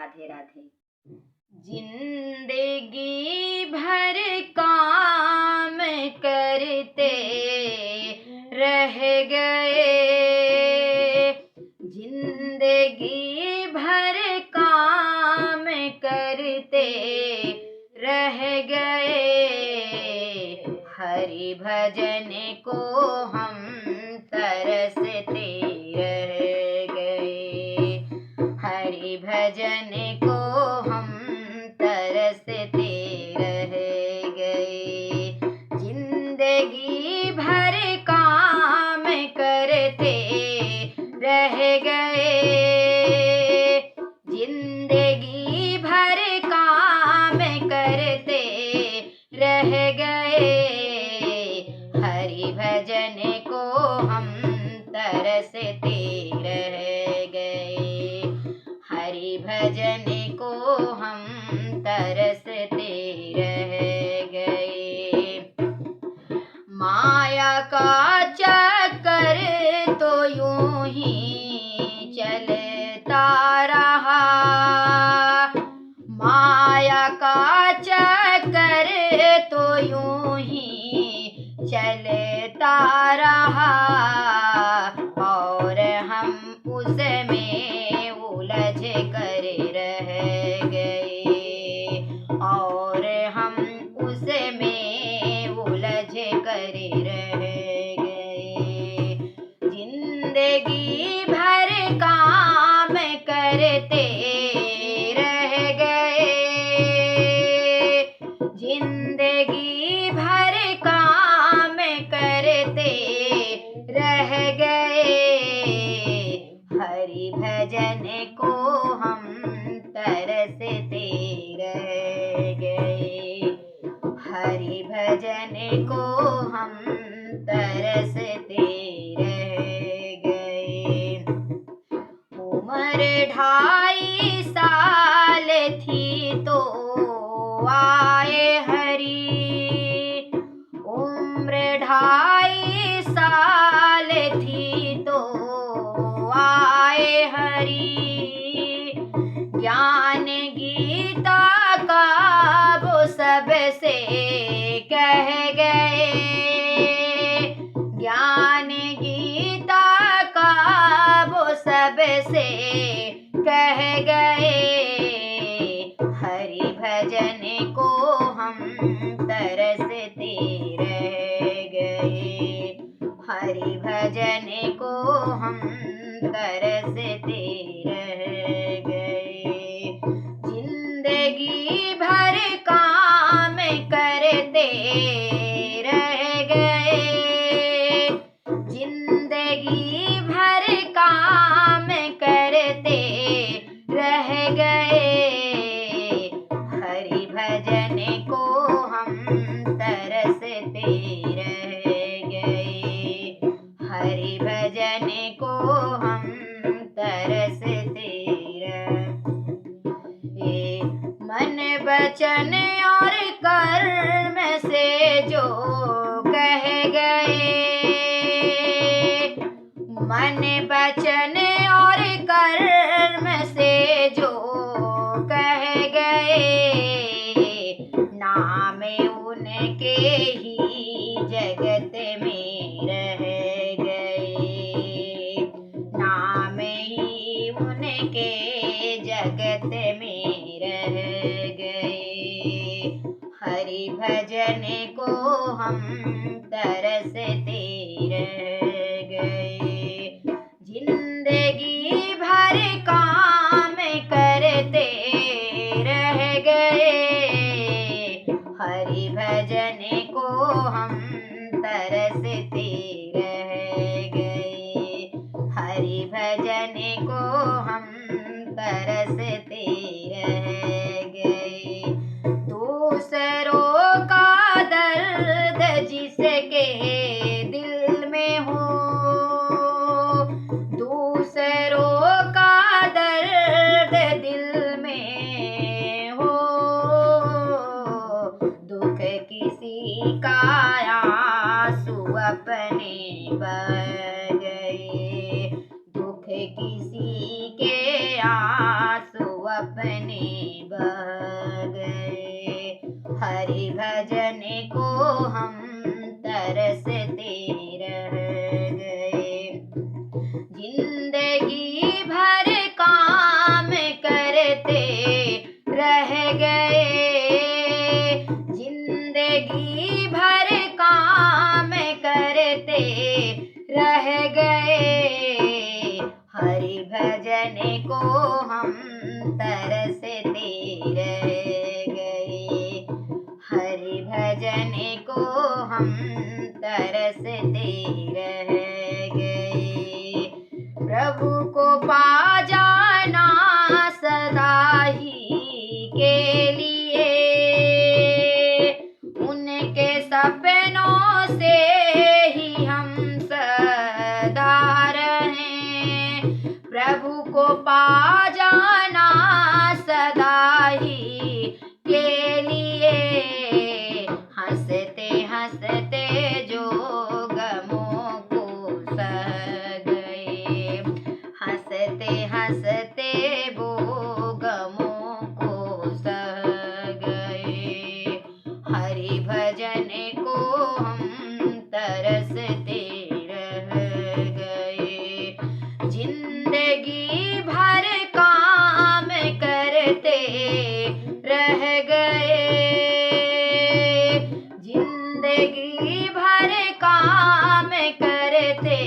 राधे राधे। जिंदगी भर काम करते रह गए, जिंदगी भर काम करते रह गए, हरि भजन को हम तरसते रह गए, हरि भजन को हम तरसते रह गए। जिंदगी भर काम करते रह गए, जिंदगी भर काम करते रह गए, हरि भजन को हम तरसते रह गए, हरि भजन को हम तरसते रह गए। माया का चक्कर तो यूं ही चलता रहा, माया का चक्कर तो यूं ही चलता रहा, और हम उसमें उलझ कर रह गए, और हम उसमें उलझ कर रह गए। जिंदगी भर काम करते रह गए, जिंदगी भर काम करते रह गए, हरि भजन को हम तरसते रह गए, हरि भजन को हम तरसते रह गए। उम्र 2.5 साल थी तो आए हरि, उम्र 2.5 साल थी तो आए हरि, ज्ञान गीता का वो सबसे कह गए, ज्ञान गीता का वो सबसे कह गए, हरि भजन को हम तरसते रह गए, हरि भजन को हम तरसते रह गए। जिंदगी भर काम करते रह गए, जिंदगी भर काम करते रह गए, हरि भजन को हम तरसते रह गए, हरि भजन को हम तरसते रह गए। मन वचन और कर्म से जो कह गए, मन वचन और कर्म से जो कह गए, नाम उनके ही जगत में रह गए, नाम ही उनके जगत में रह गए, हरि भजन को हम तरसते रह गए। जिंदगी भर काम करते रह गए, हरि भजन को हम तरसते रह गए, हरि भजन को हम तरसते रह गए। दूसरों का दर्द जिसके अपने बह गए। हरि भजन को हम तरसते रह गए। जिंदगी भर काम करते रह गए। जिंदगी भर काम करते रह गए। हरि भजन को हम तरसते रह गए। हरि भजन को हम तरसते रह गए। प्रभु को पा जाना सदा ही के लिए, उनके सपनों से ही हम सदा रहें। प्रभु को पा जाना सदा ही के लिए, हंसते हंसते जो गमों को सह गए। हंसते हंसते वो गमों को सह गए। हरि भजन को हम तरसते रह गए। जिंदगी भर काम करते रह गए। जिंदगी भर काम करते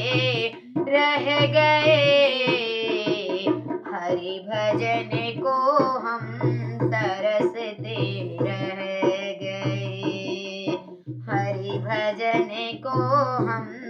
रह गए। हरि भजन को हम तरसते रह गए। हरि भजन को हम